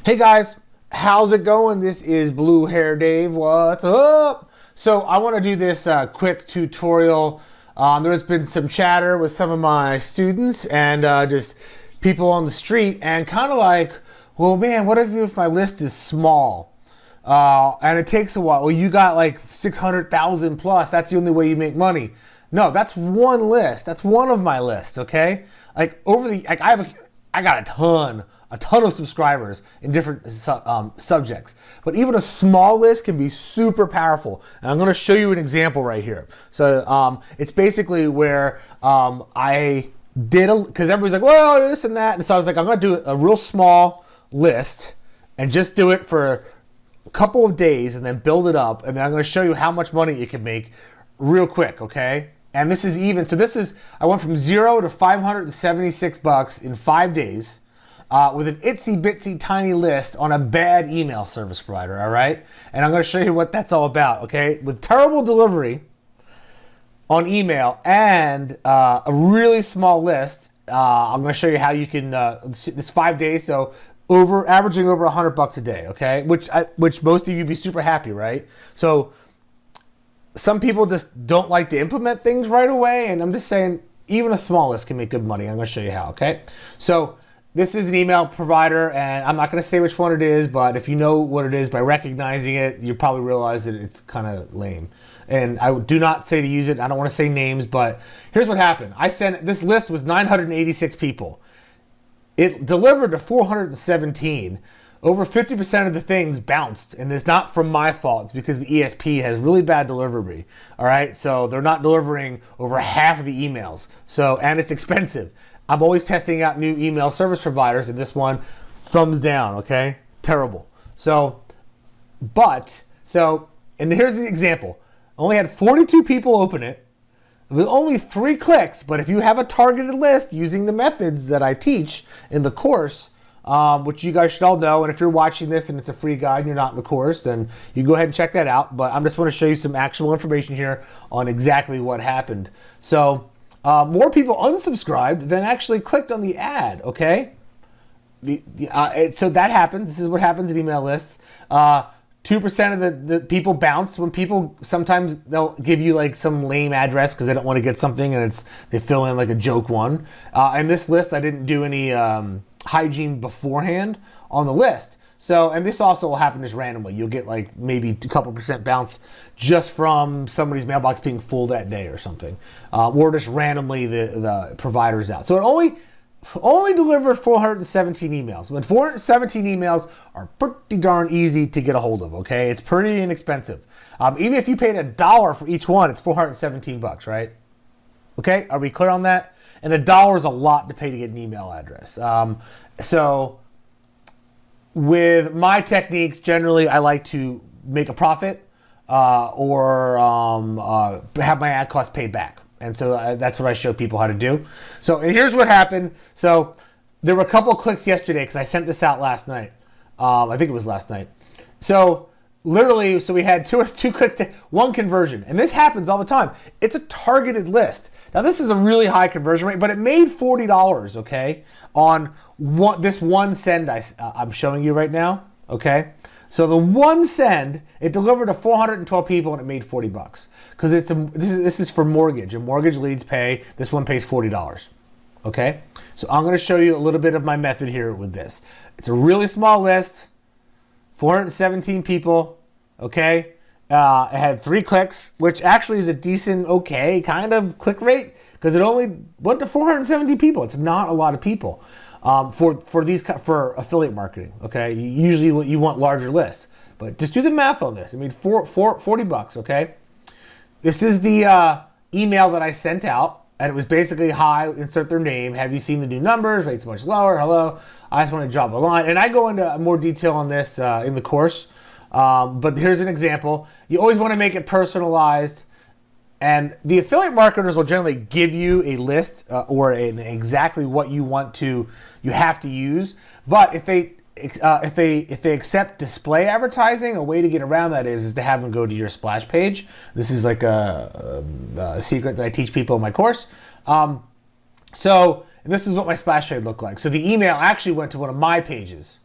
Hey guys, how's it going? This is Blue Hair Dave. What's up? So I want to do this quick tutorial. There's been some chatter with some of my students and just people on the street, and kind of like, well, man, what if my list is small and it takes a while? Well, you got like 600,000 plus. That's the only way you make money. No, that's one list. That's one of my lists. Okay, like I got a ton of subscribers in different subjects. But even a small list can be super powerful. And I'm going to show you an example right here. So it's basically where I did, because everybody's like, well, this and that. And so I was like, I'm going to do a real small list and just do it for a couple of days and then build it up. And then I'm going to show you how much money you can make real quick, okay? And this is even, so I went from 0 to 576 bucks in 5 days. With an itsy bitsy tiny list on a bad email service provider, all right? And I'm going to show you what that's all about, okay? With terrible delivery on email and a really small list, I'm going to show you how you can, this 5 days, so averaging over $100 a day, okay? Which most of you be super happy, right? So some people just don't like to implement things right away, and I'm just saying even a small list can make good money. I'm going to show you how, okay? So this is an email provider, and I'm not going to say which one it is, but if you know what it is by recognizing it, you probably realize that it's kind of lame. And I do not say to use it. I don't want to say names, but here's what happened. This list was 986 people. It delivered to 417. Over 50% of the things bounced, and it's not from my fault. It's because the ESP has really bad delivery. All right, so they're not delivering over half of the emails. So, and it's expensive. I'm always testing out new email service providers, and this one, thumbs down, okay? Terrible. And here's the example. I only had 42 people open it with only 3 clicks, but if you have a targeted list using the methods that I teach in the course, which you guys should all know, and if you're watching this and it's a free guide and you're not in the course, then you go ahead and check that out. But I'm just want to show you some actual information here on exactly what happened. So more people unsubscribed than actually clicked on the ad, okay? So that happens. This is what happens in email lists. 2% of the people bounce when people, sometimes they'll give you like some lame address because they don't want to get something, and they fill in like a joke one. And this list, I didn't do any hygiene beforehand on the list. So, and this also will happen just randomly. You'll get like maybe a couple percent bounce just from somebody's mailbox being full that day or something. Or just randomly the provider's out. So it only delivered 417 emails. But 417 emails are pretty darn easy to get a hold of, okay? It's pretty inexpensive. Even if you paid $1 for each one, it's 417 bucks, right? Okay, are we clear on that? And $1 is a lot to pay to get an email address. So with my techniques, generally, I like to make a profit or have my ad cost paid back. And so that's what I show people how to do. So, and here's what happened. So there were a couple of clicks yesterday because I sent this out last night. I think it was last night. So literally, we had two clicks to one conversion. And this happens all the time. It's a targeted list. Now, this is a really high conversion rate, but it made $40, okay, on this one send I'm showing you right now, okay? So the one send, it delivered to 412 people and it made 40 bucks. Because this is for mortgage, and mortgage leads pay, this one pays $40, okay? So I'm gonna show you a little bit of my method here with this. It's a really small list, 417 people, okay? It had 3 clicks, which actually is a decent, okay, kind of click rate, because it only went to 470 people. It's not a lot of people for affiliate marketing, okay? Usually you want larger lists, but just do the math on this. I mean, 40 bucks, okay? This is the email that I sent out, and it was basically, hi, insert their name. Have you seen the new numbers? Rates much lower. Hello. I just want to drop a line. And I go into more detail on this in the course. But here's an example. You always want to make it personalized. And the affiliate marketers will generally give you a list or exactly what you have to use. But if they accept display advertising, a way to get around that is to have them go to your splash page. This is like a secret that I teach people in my course. So this is what my splash page looked like. So the email actually went to one of my pages.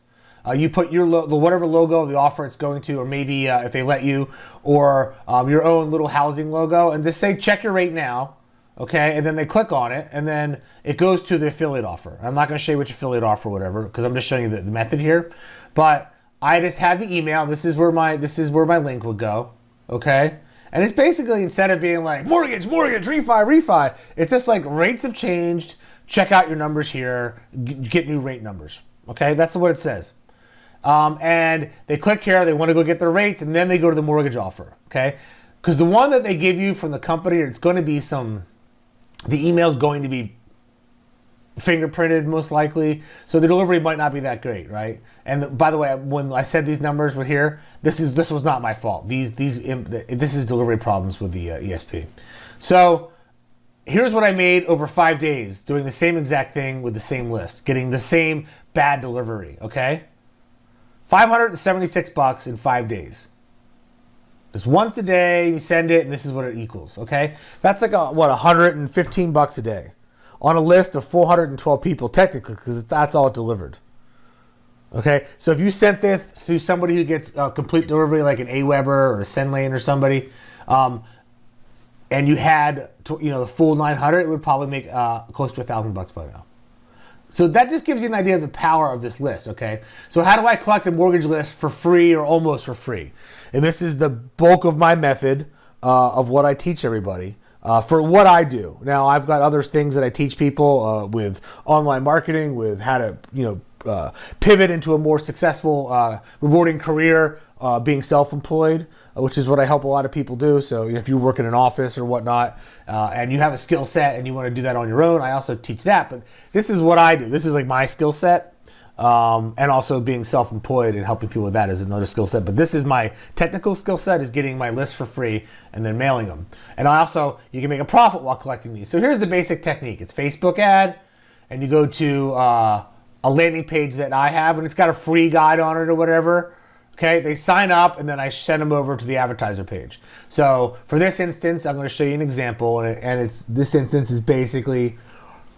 You put your whatever logo of the offer it's going to, or maybe if they let you, or your own little housing logo, and just say check your rate now, okay? And then they click on it, and then it goes to the affiliate offer. I'm not going to show you which affiliate offer, or whatever, because I'm just showing you the method here. But I just have the email. This is where my link would go, okay? And it's basically, instead of being like mortgage, refi, it's just like rates have changed. Check out your numbers here. Get new rate numbers. Okay, that's what it says. And they click here, they want to go get their rates, and then they go to the mortgage offer, okay? Because the one that they give you from the company, it's going to be the email's going to be fingerprinted most likely, so the delivery might not be that great, right? And by the way, when I said these numbers were here, this was not my fault. This is delivery problems with the ESP. So here's what I made over 5 days doing the same exact thing with the same list, getting the same bad delivery, okay? $576 in 5 days. Just once a day, you send it, and this is what it equals, okay? That's like $115 a day on a list of 412 people, technically, because that's all it delivered. Okay, so if you sent this to somebody who gets a complete delivery, like an AWeber or a SendLane or somebody, and you had the full 900, it would probably make close to $1,000 by now. So that just gives you an idea of the power of this list, okay? So how do I collect a mortgage list for free or almost for free? And this is the bulk of my method of what I teach everybody for what I do. Now, I've got other things that I teach people with online marketing, with how to pivot into a more successful, rewarding career, being self-employed, which is what I help a lot of people do. So if you work in an office or whatnot, and you have a skill set and you want to do that on your own, I also teach that. But this is what I do. This is like my skill set. And also being self-employed and helping people with that is another skill set. But this is my technical skill set, is getting my lists for free and then mailing them. And you can make a profit while collecting these. So here's the basic technique. It's Facebook ad, and you go to a landing page that I have, and it's got a free guide on it or whatever. Okay, they sign up, and then I send them over to the advertiser page. So for this instance, I'm going to show you an example, and this instance is basically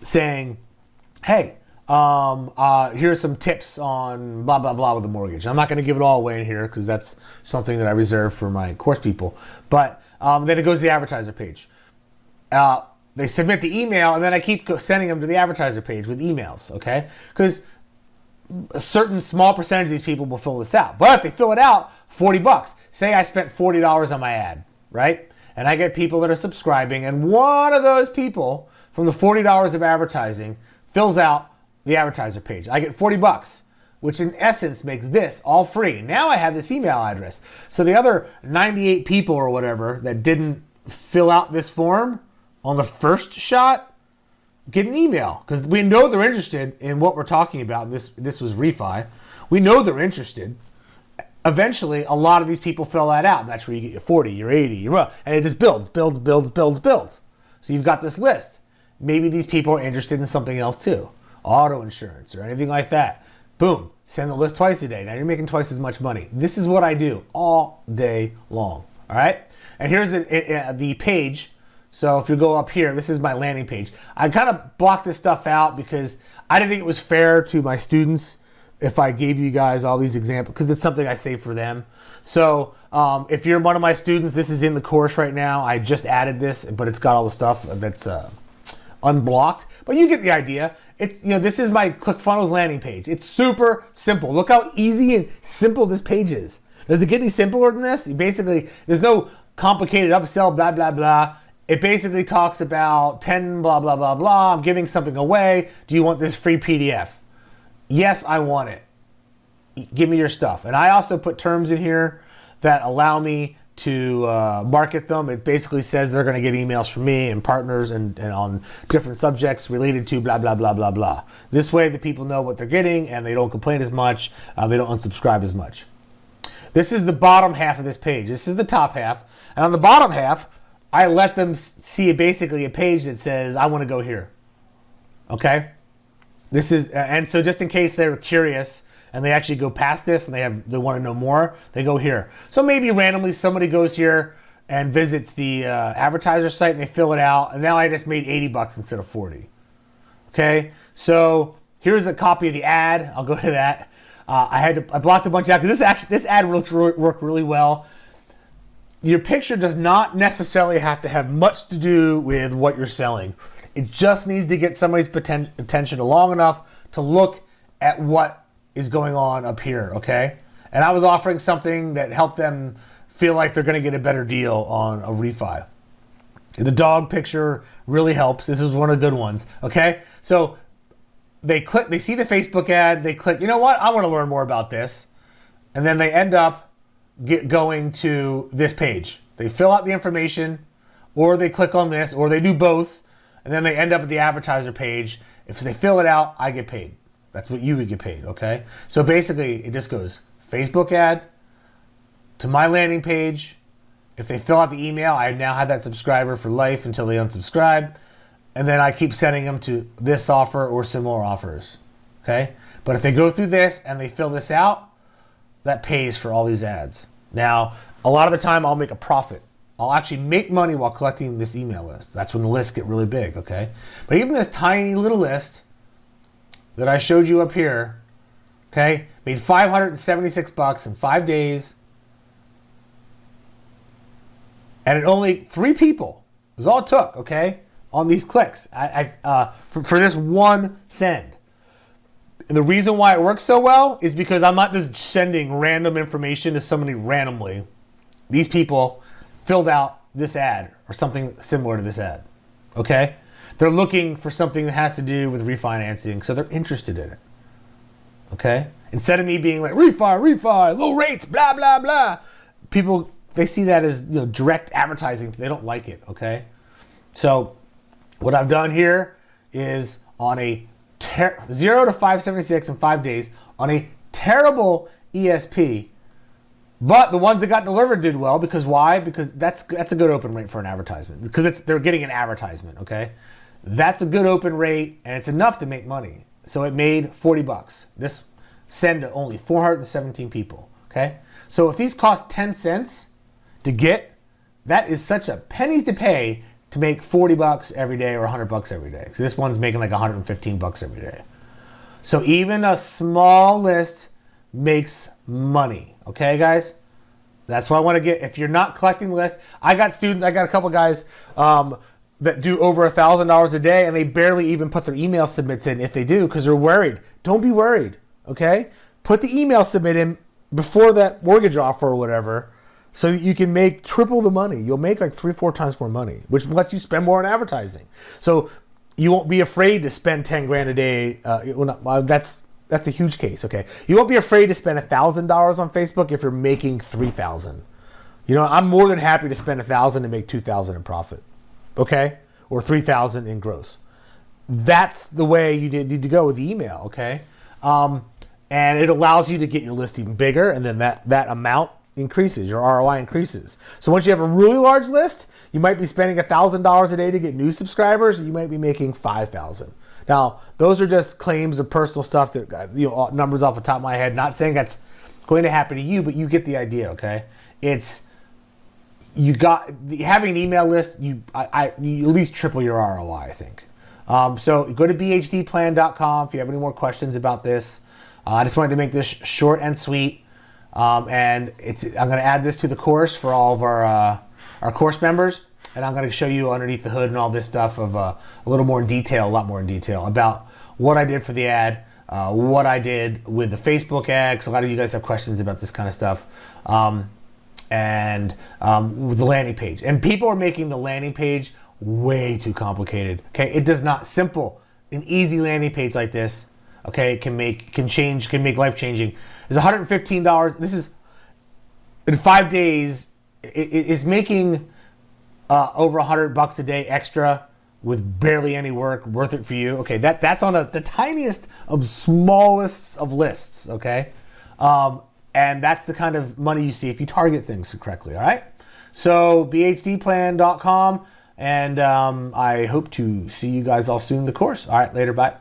saying, hey, here's some tips on blah, blah, blah with the mortgage. I'm not going to give it all away in here because that's something that I reserve for my course people. But then it goes to the advertiser page. They submit the email, and then I keep sending them to the advertiser page with emails, okay? Because a certain small percentage of these people will fill this out. But if they fill it out, $40. Say I spent $40 on my ad, right? And I get people that are subscribing, and one of those people from the $40 of advertising fills out the advertiser page. I get $40, which in essence makes this all free. Now I have this email address. So the other 98 people or whatever that didn't fill out this form on the first shot get an email, because we know they're interested in what we're talking about. This was refi. We know they're interested. Eventually, a lot of these people fill that out. And that's where you get your 40, your 80, and it just builds. So you've got this list. Maybe these people are interested in something else too. Auto insurance or anything like that. Boom, send the list twice a day. Now you're making twice as much money. This is what I do all day long, all right? And here's the page. So if you go up here, this is my landing page. I kind of blocked this stuff out because I didn't think it was fair to my students if I gave you guys all these examples, because it's something I save for them. So if you're one of my students, this is in the course right now. I just added this, but it's got all the stuff that's unblocked, but you get the idea. It's, this is my ClickFunnels landing page. It's super simple. Look how easy and simple this page is. Does it get any simpler than this? Basically, there's no complicated upsell, blah, blah, blah. It basically talks about 10 blah, blah, blah, blah. I'm giving something away. Do you want this free PDF? Yes, I want it. Give me your stuff. And I also put terms in here that allow me to market them. It basically says they're going to get emails from me and partners and on different subjects related to blah, blah, blah, blah, blah. This way the people know what they're getting and they don't complain as much. They don't unsubscribe as much. This is the bottom half of this page. This is the top half. And on the bottom half, I let them see basically a page that says, I want to go here. Okay? This is, and so just in case they're curious and they actually go past this and they want to know more, they go here. So maybe randomly somebody goes here and visits the advertiser site and they fill it out, and now I just made $80 instead of 40. Okay, so here's a copy of the ad. I'll go to that. I blocked a bunch out because this ad worked really well. Your picture does not necessarily have to have much to do with what you're selling. It just needs to get somebody's attention long enough to look at what is going on up here, okay? And I was offering something that helped them feel like they're going to get a better deal on a refi. The dog picture really helps. This is one of the good ones, okay? So they see the Facebook ad, they click, you know what? I want to learn more about this. And then they end up going to this page. They fill out the information, or they click on this, or they do both, and then they end up at the advertiser page. If they fill it out, I get paid. That's what you would get paid, okay? So basically, it just goes Facebook ad to my landing page. If they fill out the email, I now have that subscriber for life until they unsubscribe. And then I keep sending them to this offer or similar offers, okay? But if they go through this and they fill this out, that pays for all these ads. Now, a lot of the time I'll make a profit. I'll actually make money while collecting this email list. That's when the lists get really big, okay? But even this tiny little list that I showed you up here, okay, made $576 in 5 days. And it only 3 people was all it took, okay, on these clicks for this one send. And the reason why it works so well is because I'm not just sending random information to somebody randomly. These people filled out this ad or something similar to this ad, okay? They're looking for something that has to do with refinancing, so they're interested in it, okay? Instead of me being like, refi, low rates, blah, blah, blah. People, they see that as, you know, direct advertising. They don't like it, okay? So what I've done here is on a 0 to 576 in 5 days on a terrible ESP, but the ones that got delivered did well. Because why? Because that's a good open rate for an advertisement, because they're getting an advertisement, okay? That's a good open rate, and it's enough to make money. So it made $40. This sent to only 417 people, okay? So if these cost 10 cents to get, that is such a pennies to pay to make $40 every day or $100 every day. So this one's making like $115 every day. So even a small list makes money, okay, guys? That's what I want to get. If you're not collecting the list, I got a couple guys that do over $1,000 a day, and they barely even put their email submits in if they do, because they're worried. Don't be worried, okay? Put the email submit in before that mortgage offer or whatever, so that you can make triple the money. You'll make like 3-4 times more money, which lets you spend more on advertising. So you won't be afraid to spend 10 grand a day. That's a huge case, okay? You won't be afraid to spend $1,000 on Facebook if you're making $3,000. You know, I'm more than happy to spend $1,000 and make $2,000 in profit, okay? Or $3,000 in gross. That's the way you need to go with the email, okay? And it allows you to get your list even bigger, and then that amount increases, your ROI increases. So once you have a really large list, you might be spending $1,000 a day to get new subscribers, and you might be making $5,000. Now, those are just claims of personal stuff that, you know, numbers off the top of my head. Not saying that's going to happen to you, but you get the idea, okay? Having an email list, you at least triple your ROI, I think. So go to bhdplan.com if you have any more questions about this. I just wanted to make this short and sweet. And I'm going to add this to the course for all of our course members, and I'm going to show you underneath the hood and all this stuff of a lot more in detail about what I did for the ad, what I did with the Facebook ad, because a lot of you guys have questions about this kind of stuff, and with the landing page. And people are making the landing page way too complicated. Okay, it does not. Simple, an easy landing page like this, okay, can make life changing. It's $115. This is in 5 days. It is making over $100 a day extra with barely any work. Worth it for you. Okay, that's on the tiniest of smallest of lists. Okay, and that's the kind of money you see if you target things correctly. All right. So bhdplan.com, and I hope to see you guys all soon in the course. All right, later, bye.